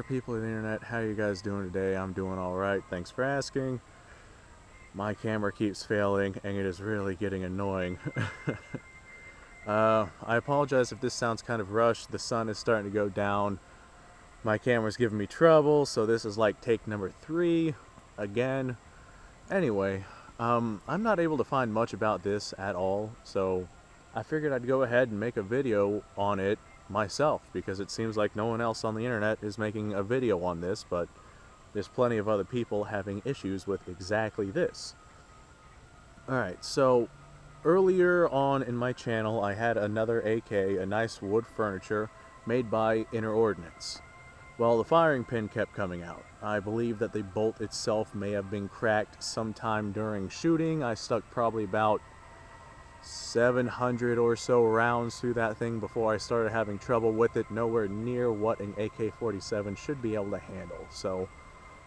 people of the internet, how you guys doing today? I'm doing alright, thanks for asking. My camera keeps failing and it is really getting annoying. I apologize if this sounds kind of rushed. The sun is starting to go down. My camera's giving me trouble, so this is like take number 3 again. Anyway, I'm not able to find much about this at all, so I figured I'd go ahead and make a video on it myself, because it seems like no one else on the internet is making a video on this, but there's plenty of other people having issues with exactly this. Alright, so earlier on in my channel I had another AK, a nice wood furniture made by Ordinance. Well, the firing pin kept coming out. I believe that the bolt itself may have been cracked sometime during shooting. I stuck probably about 700 or so rounds through that thing before I started having trouble with it, nowhere near what an AK47 should be able to handle. So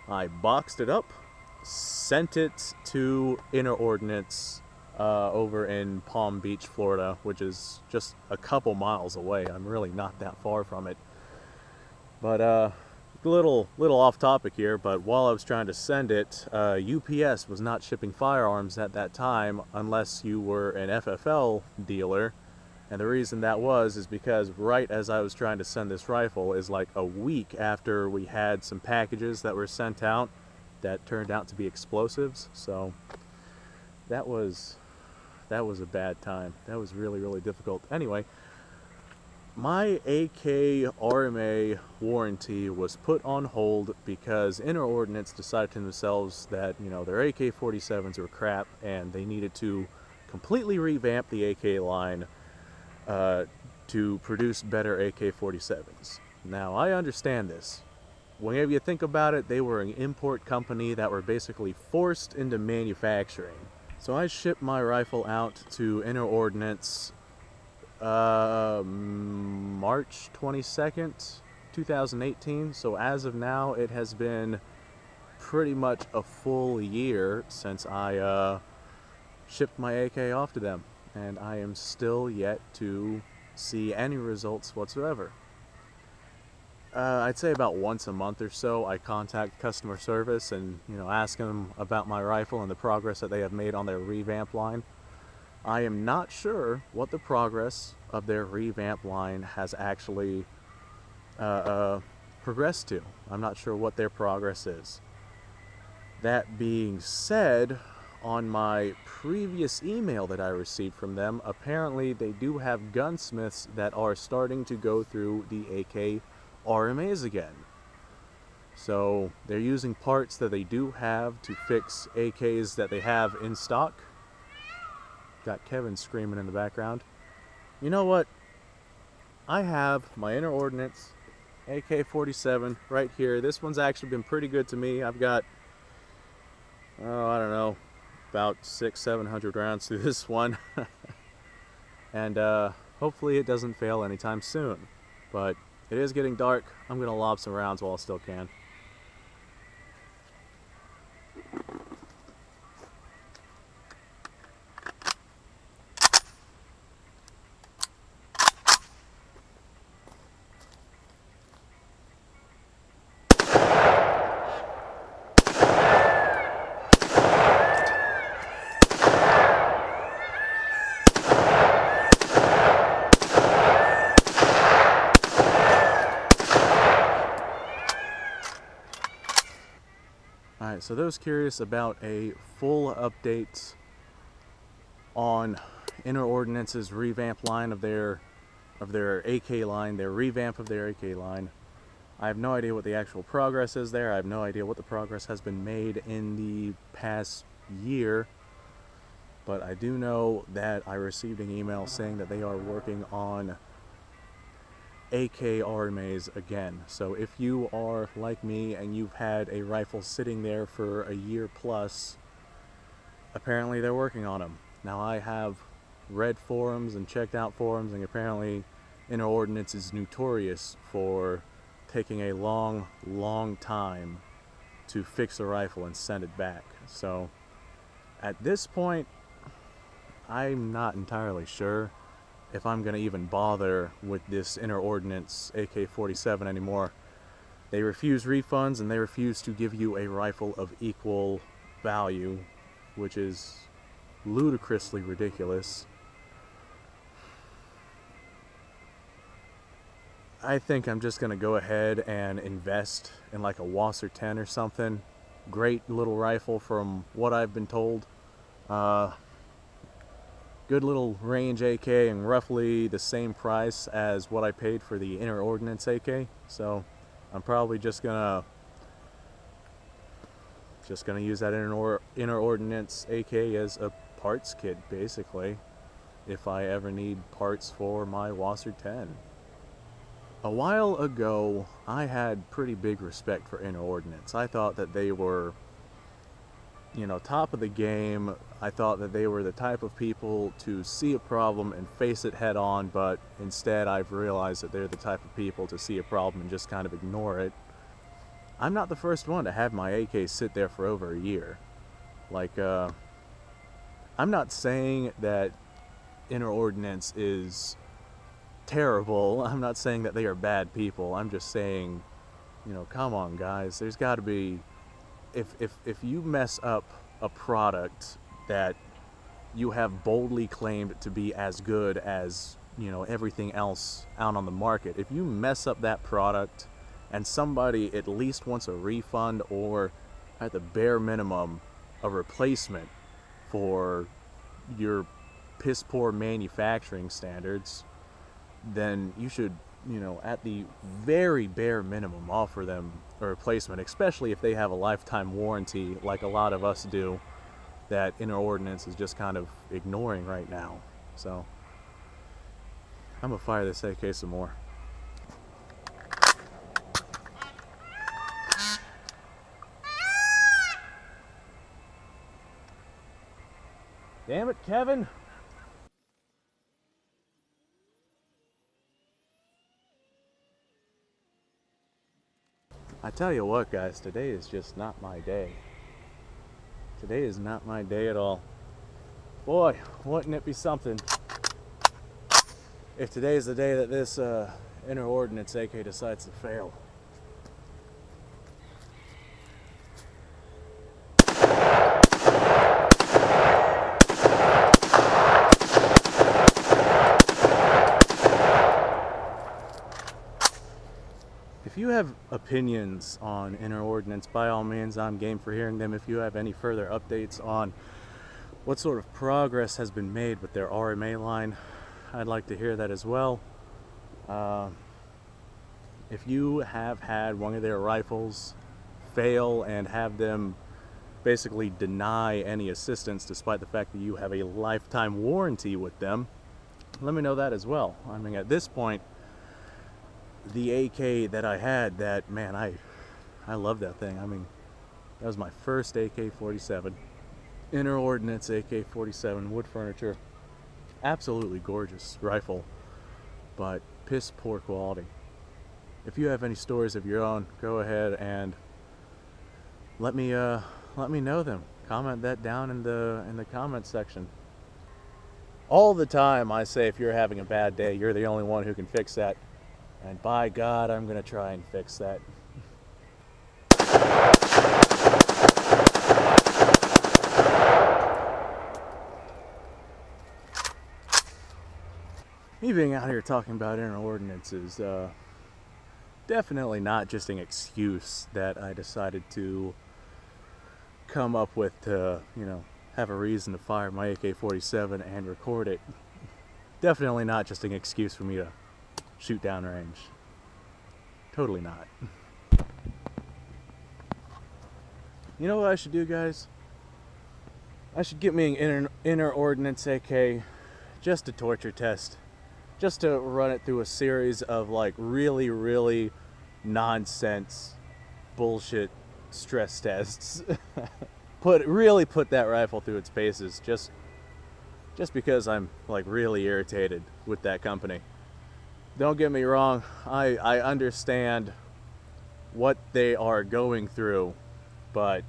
I boxed it up, sent it to Ordinance over in Palm Beach, Florida, which is just a couple miles away. I'm really not that far from it. But a little off topic here, but while I was trying to send it, UPS was not shipping firearms at that time unless you were an FFL dealer. And the reason that is because right as I was trying to send this rifle is like a week after we had some packages that were sent out that turned out to be explosives. So that was a bad time. That was really difficult. Anyway, my AK RMA warranty was put on hold because Ordinance decided to themselves that, you know, their AK-47s were crap and they needed to completely revamp the AK line to produce better AK-47s. Now, I understand this. Whenever you think about it, they were an import company that were basically forced into manufacturing. So I shipped my rifle out to Ordinance March 22nd, 2018. So as of now, it has been pretty much a full year since I shipped my AK off to them, and I am still yet to see any results whatsoever. I'd say about once a month or so I contact customer service and, you know, ask them about my rifle and the progress that they have made on their revamp line. I am not sure what the progress of their revamp line has actually progressed to. I'm not sure what their progress is. That being said, on my previous email that I received from them, apparently they do have gunsmiths that are starting to go through the AK RMAs again. So they're using parts that they do have to fix AKs that they have in stock. Got Kevin screaming in the background. You know what? I have my Ordinance AK-47 right here. This one's actually been pretty good to me. I've got, oh, I don't know, about 600-700 rounds through this one. And hopefully it doesn't fail anytime soon. But it is getting dark. I'm going to lob some rounds while I still can. Alright, so those curious about a full update on Ordinance's revamp line of their AK line, their revamp of their AK line, I have no idea what the actual progress is there. I have no idea what the progress has been made in the past year, but I do know that I received an email saying that they are working on AK RMAs again. So if you are like me and you've had a rifle sitting there for a year plus, apparently they're working on them. Now, I have read forums and checked out forums, and apparently Ordinance is notorious for taking a long time to fix a rifle and send it back. So at this point, I'm not entirely sure if I'm going to even bother with this Ordinance AK-47 anymore. They refuse refunds, and they refuse to give you a rifle of equal value, which is ludicrously ridiculous. I think I'm just gonna go ahead and invest in like a Wasser 10 or something. Great little rifle from what I've been told. Good little range AK, and roughly the same price as what I paid for the Inner Ordinance AK. So I'm probably just gonna use that Inner Ordinance AK as a parts kit, basically, if I ever need parts for my Wasser 10. A while ago, I had pretty big respect for Inner Ordinance. I thought that they were, you know, top of the game. I thought that they were the type of people to see a problem and face it head on, but instead I've realized that they're the type of people to see a problem and just kind of ignore it. I'm not the first one to have my AK sit there for over a year. Like, I'm not saying that Inner Ordinance is terrible. I'm not saying that they are bad people. I'm just saying, you know, come on guys, there's got to be, if you mess up a product that you have boldly claimed to be as good as, you know, everything else out on the market, if you mess up that product and somebody at least wants a refund, or at the bare minimum a replacement for your piss poor manufacturing standards, then you should, you know, at the very bare minimum offer them a replacement, especially if they have a lifetime warranty like a lot of us do, that Inner Ordinance is just kind of ignoring right now. So I'm gonna fire this AK some more. Damn it, Kevin! I tell you what, guys, today is just not my day. Today is not my day at all. Boy, wouldn't it be something if today is the day that this Inner Ordinance AK decides to fail. If you have opinions on Inner Ordinance, by all means, I'm game for hearing them. If you have any further updates on what sort of progress has been made with their RMA line, I'd like to hear that as well. If you have had one of their rifles fail and have them basically deny any assistance despite the fact that you have a lifetime warranty with them, let me know that as well. I mean, at this point, the AK that I had, that, man, I love that thing. I mean, that was my first AK47. Inner Ordinance AK47 wood furniture. Absolutely gorgeous rifle, but piss poor quality. If you have any stories of your own, go ahead and let me know them. Comment that down in the comment section. All the time I say, if you're having a bad day, you're the only one who can fix that. And by God, I'm gonna try and fix that. Me being out here talking about Inner Ordinance is definitely not just an excuse that I decided to come up with to, you know, have a reason to fire my AK-47 and record it. Definitely not just an excuse for me to shoot downrange. Totally not. You know what I should do, guys? I should get me an Inner Ordinance AK just to torture test. Just to run it through a series of like really nonsense bullshit stress tests. Really put that rifle through its paces, just because I'm like really irritated with that company. Don't get me wrong, I understand what they are going through, but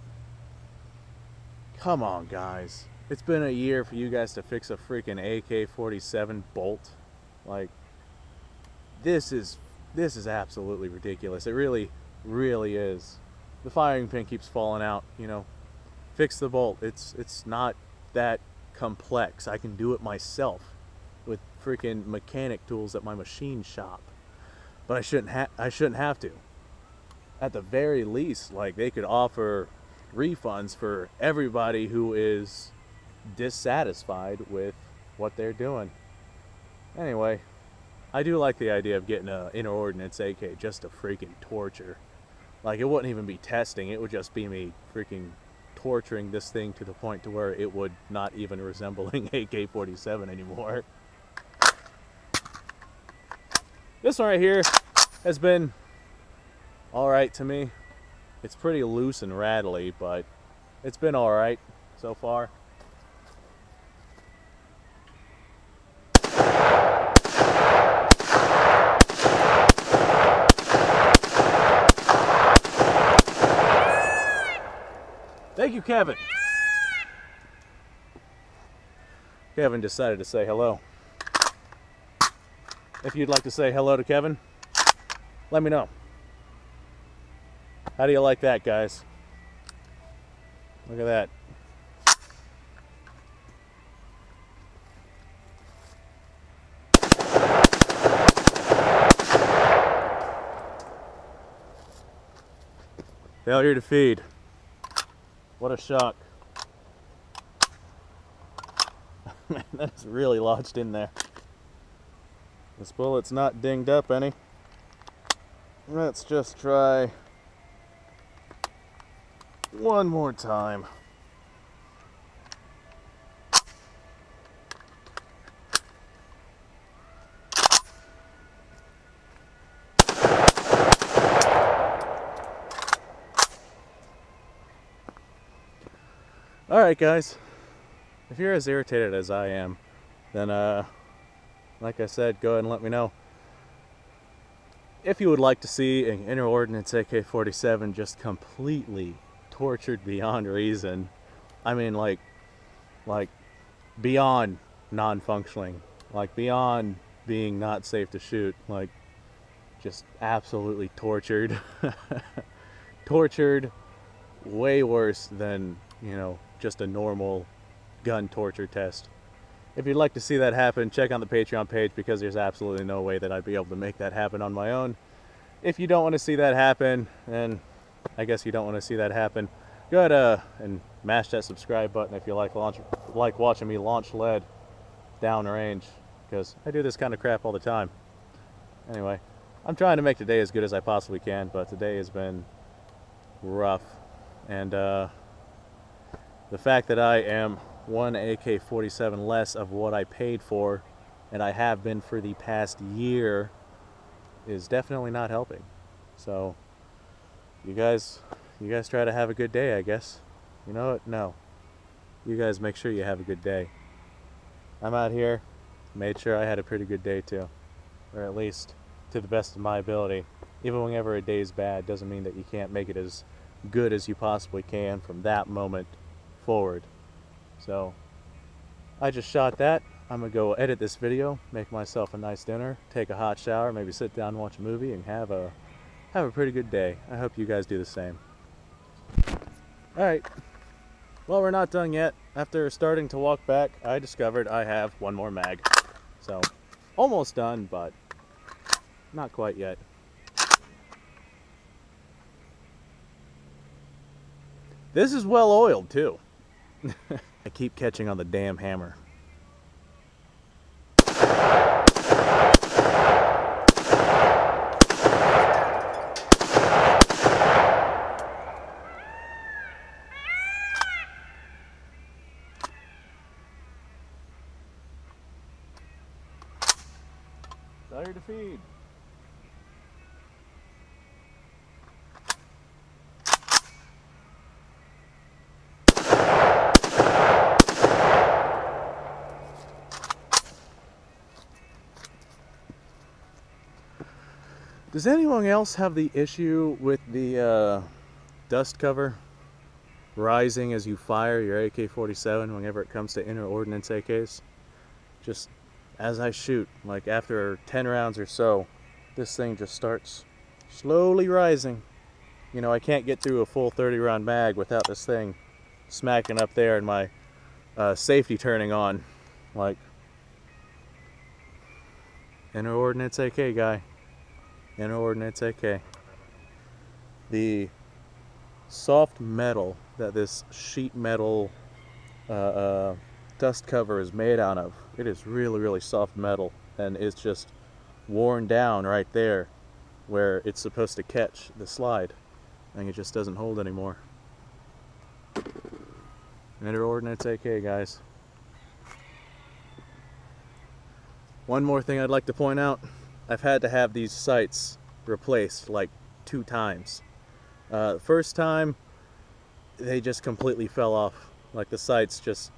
come on, guys. It's been a year for you guys to fix a freaking AK-47 bolt. Like, this is absolutely ridiculous. It really really is. The firing pin keeps falling out, you know. Fix the bolt. It's not that complex. I can do it myself with freaking mechanic tools at my machine shop. But I shouldn't have to. At the very least, like, they could offer refunds for everybody who is dissatisfied with what they're doing. Anyway, I do like the idea of getting a inner Ordinance AK just to freaking torture. Like, it wouldn't even be testing, it would just be me freaking torturing this thing to the point to where it would not even resemble an AK47 anymore. This one right here has been alright to me. It's pretty loose and rattly, but it's been alright so far. Thank you, Kevin. Kevin decided to say hello. If you'd like to say hello to Kevin, let me know. How do you like that, guys? Look at that. Failure to feed. What a shock. Man, that's really lodged in there. This bullet's not dinged up any. Let's just try one more time. Alright guys, if you're as irritated as I am, then like I said, go ahead and let me know. If you would like to see an inner Ordinance AK47 just completely tortured beyond reason, I mean like beyond non-functioning, like beyond being not safe to shoot, like just absolutely tortured. Tortured way worse than, you know, just a normal gun torture test. If you'd like to see that happen, check out the Patreon page, because there's absolutely no way that I'd be able to make that happen on my own. If you don't want to see that happen, then I guess you don't want to see that happen. Go ahead and mash that subscribe button if you like watching me launch lead downrange, because I do this kind of crap all the time. Anyway, I'm trying to make today as good as I possibly can, but today has been rough. And the fact that I am one AK-47 less of what I paid for, and I have been for the past year, is definitely not helping. So you guys try to have a good day, I guess. You know what? No. You guys make sure you have a good day. I'm out here, made sure I had a pretty good day too. Or at least to the best of my ability. Even whenever a day's bad doesn't mean that you can't make it as good as you possibly can from that moment forward. So I just shot that. I'm gonna go edit this video, make myself a nice dinner, take a hot shower, maybe sit down and watch a movie, and have a pretty good day. I hope you guys do the same. Alright, well, we're not done yet. After starting to walk back, I discovered I have one more mag. So almost done, but not quite yet. This is well oiled too. I keep catching on the damn hammer. Failure to feed. Does anyone else have the issue with the dust cover rising as you fire your AK-47 whenever it comes to inner Ordinance AKs? Just as I shoot, like after 10 rounds or so, this thing just starts slowly rising. You know, I can't get through a full 30 round mag without this thing smacking up there and my safety turning on. Like, Inner Ordinance AK guy. Inner Ordinance AK. The soft metal that this sheet metal dust cover is made out of, it is really, really soft metal, and it's just worn down right there where it's supposed to catch the slide. I think it just doesn't hold anymore. Inner Ordinance AK, guys. One more thing I'd like to point out, I've had to have these sights replaced like 2 times. The first time, they just completely fell off. Like, the sights just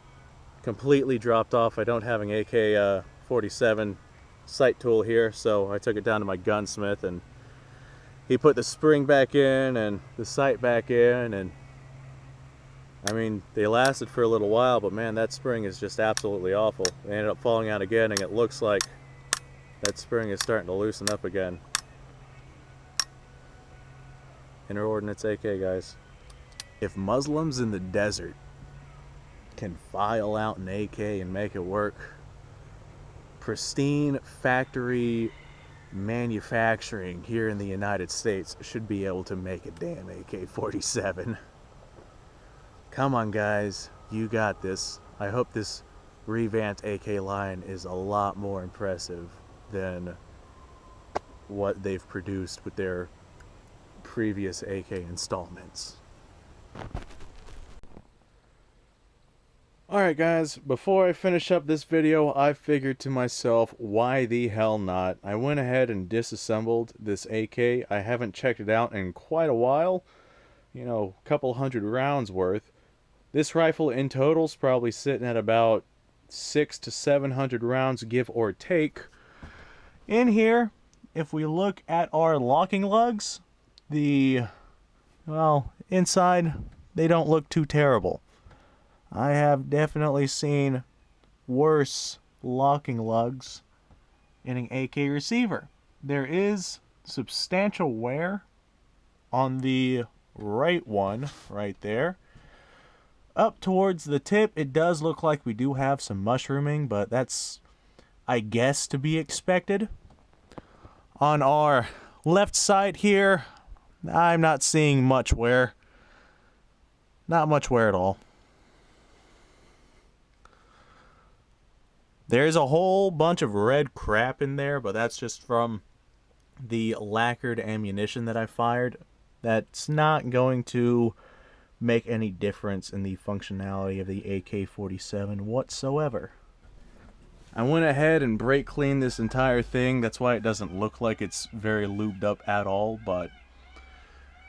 completely dropped off. I don't have an AK47 sight tool here, so I took it down to my gunsmith and he put the spring back in and the sight back in, and I mean, they lasted for a little while, but man, that spring is just absolutely awful. They ended up falling out again, and it looks like that spring is starting to loosen up again. Inner Ordinance AK, guys. If Muslims in the desert can file out an AK and make it work, pristine factory manufacturing here in the United States should be able to make a damn AK-47. Come on, guys, you got this. I hope this revamped AK line is a lot more impressive than what they've produced with their previous AK installments. Alright guys, before I finish up this video, I figured to myself, why the hell not? I went ahead and disassembled this AK. I haven't checked it out in quite a while. You know, a couple hundred rounds worth. This rifle in total is probably sitting at about 600 to 700 rounds, give or take. In here, if we look at our locking lugs, well, inside, they don't look too terrible. I have definitely seen worse locking lugs in an AK receiver. There is substantial wear on the right one, right there. Up towards the tip, it does look like we do have some mushrooming, but that's, I guess, to be expected. On our left side here, I'm not seeing much wear. Not much wear at all. There's a whole bunch of red crap in there, but that's just from the lacquered ammunition that I fired. That's not going to make any difference in the functionality of the AK-47 whatsoever. I went ahead and brake cleaned this entire thing. That's why it doesn't look like it's very lubed up at all, but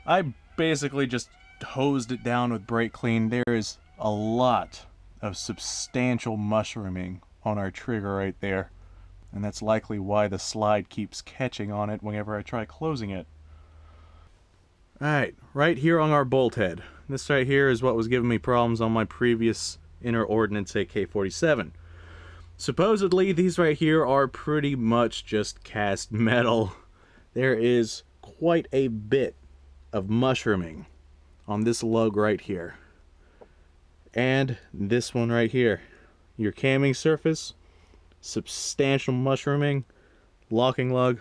I basically just hosed it down with brake clean. There is a lot of substantial mushrooming on our trigger right there, and that's likely why the slide keeps catching on it whenever I try closing it. Alright, right here on our bolt head. This right here is what was giving me problems on my previous Inner Ordinance AK-47. Supposedly, these right here are pretty much just cast metal. There is quite a bit of mushrooming on this lug right here. And this one right here. Your camming surface, substantial mushrooming. Locking lug,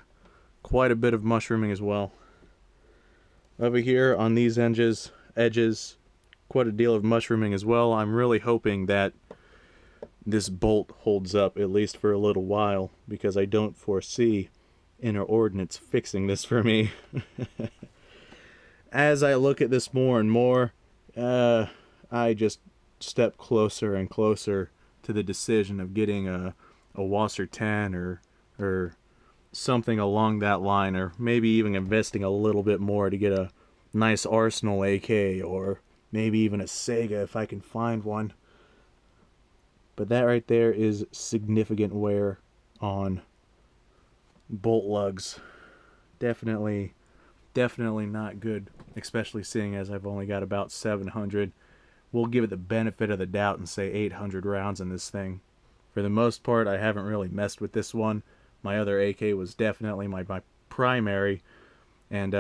quite a bit of mushrooming as well. Over here on these edges, quite a deal of mushrooming as well. I'm really hoping that this bolt holds up at least for a little while, because I don't foresee Inner Ordinance fixing this for me. As I look at this more and more, I just step closer and closer to the decision of getting a Wasser 10 or something along that line, or maybe even investing a little bit more to get a nice Arsenal AK, or maybe even a Sega if I can find one. But that right there is significant wear on bolt lugs. Definitely not good, especially seeing as I've only got about 700. We'll give it the benefit of the doubt and say 800 rounds in this thing. For the most part, I haven't really messed with this one. My other AK was definitely my primary, and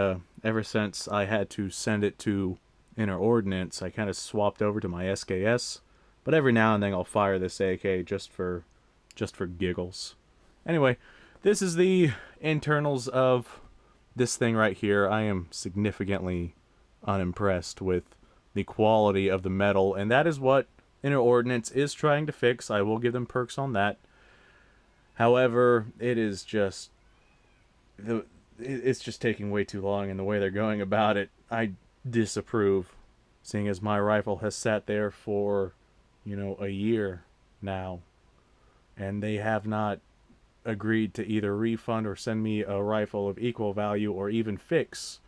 ever since I had to send it to Inner Ordinance, I kind of swapped over to my SKS. But every now and then I'll fire this AK just for giggles. Anyway, this is the internals of this thing right here. I am significantly unimpressed with the quality of the metal, and that is what Inner Ordinance is trying to fix. I will give them perks on that. However, it is just it's just taking way too long, and the way they're going about it, I disapprove, seeing as my rifle has sat there for, you know, a year now, and they have not agreed to either refund or send me a rifle of equal value, or even fix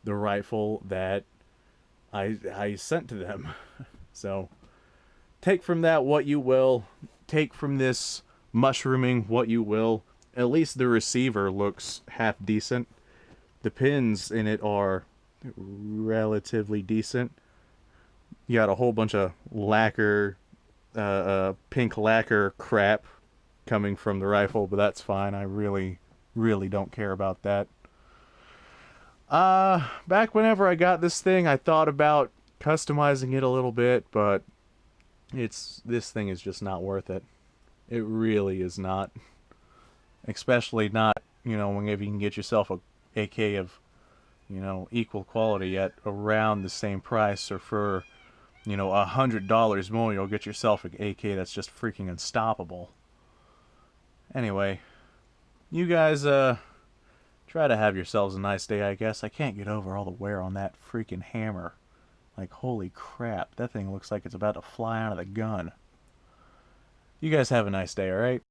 the rifle that I sent to them. So take from that what you will. Take from this mushrooming what you will. At least the receiver looks half decent. The pins in it are relatively decent. You got a whole bunch of lacquer, pink lacquer crap coming from the rifle, but that's fine. I really don't care about that. Back whenever I got this thing, I thought about customizing it a little bit, but this thing is just not worth it. It really is not. Especially not, you know, whenever you can get yourself a AK of, you know, equal quality at around the same price, or for, you know, $100 more, you'll get yourself an AK that's just freaking unstoppable. Anyway, you guys, try to have yourselves a nice day, I guess. I can't get over all the wear on that freaking hammer. Like, holy crap, that thing looks like it's about to fly out of the gun. You guys have a nice day, alright?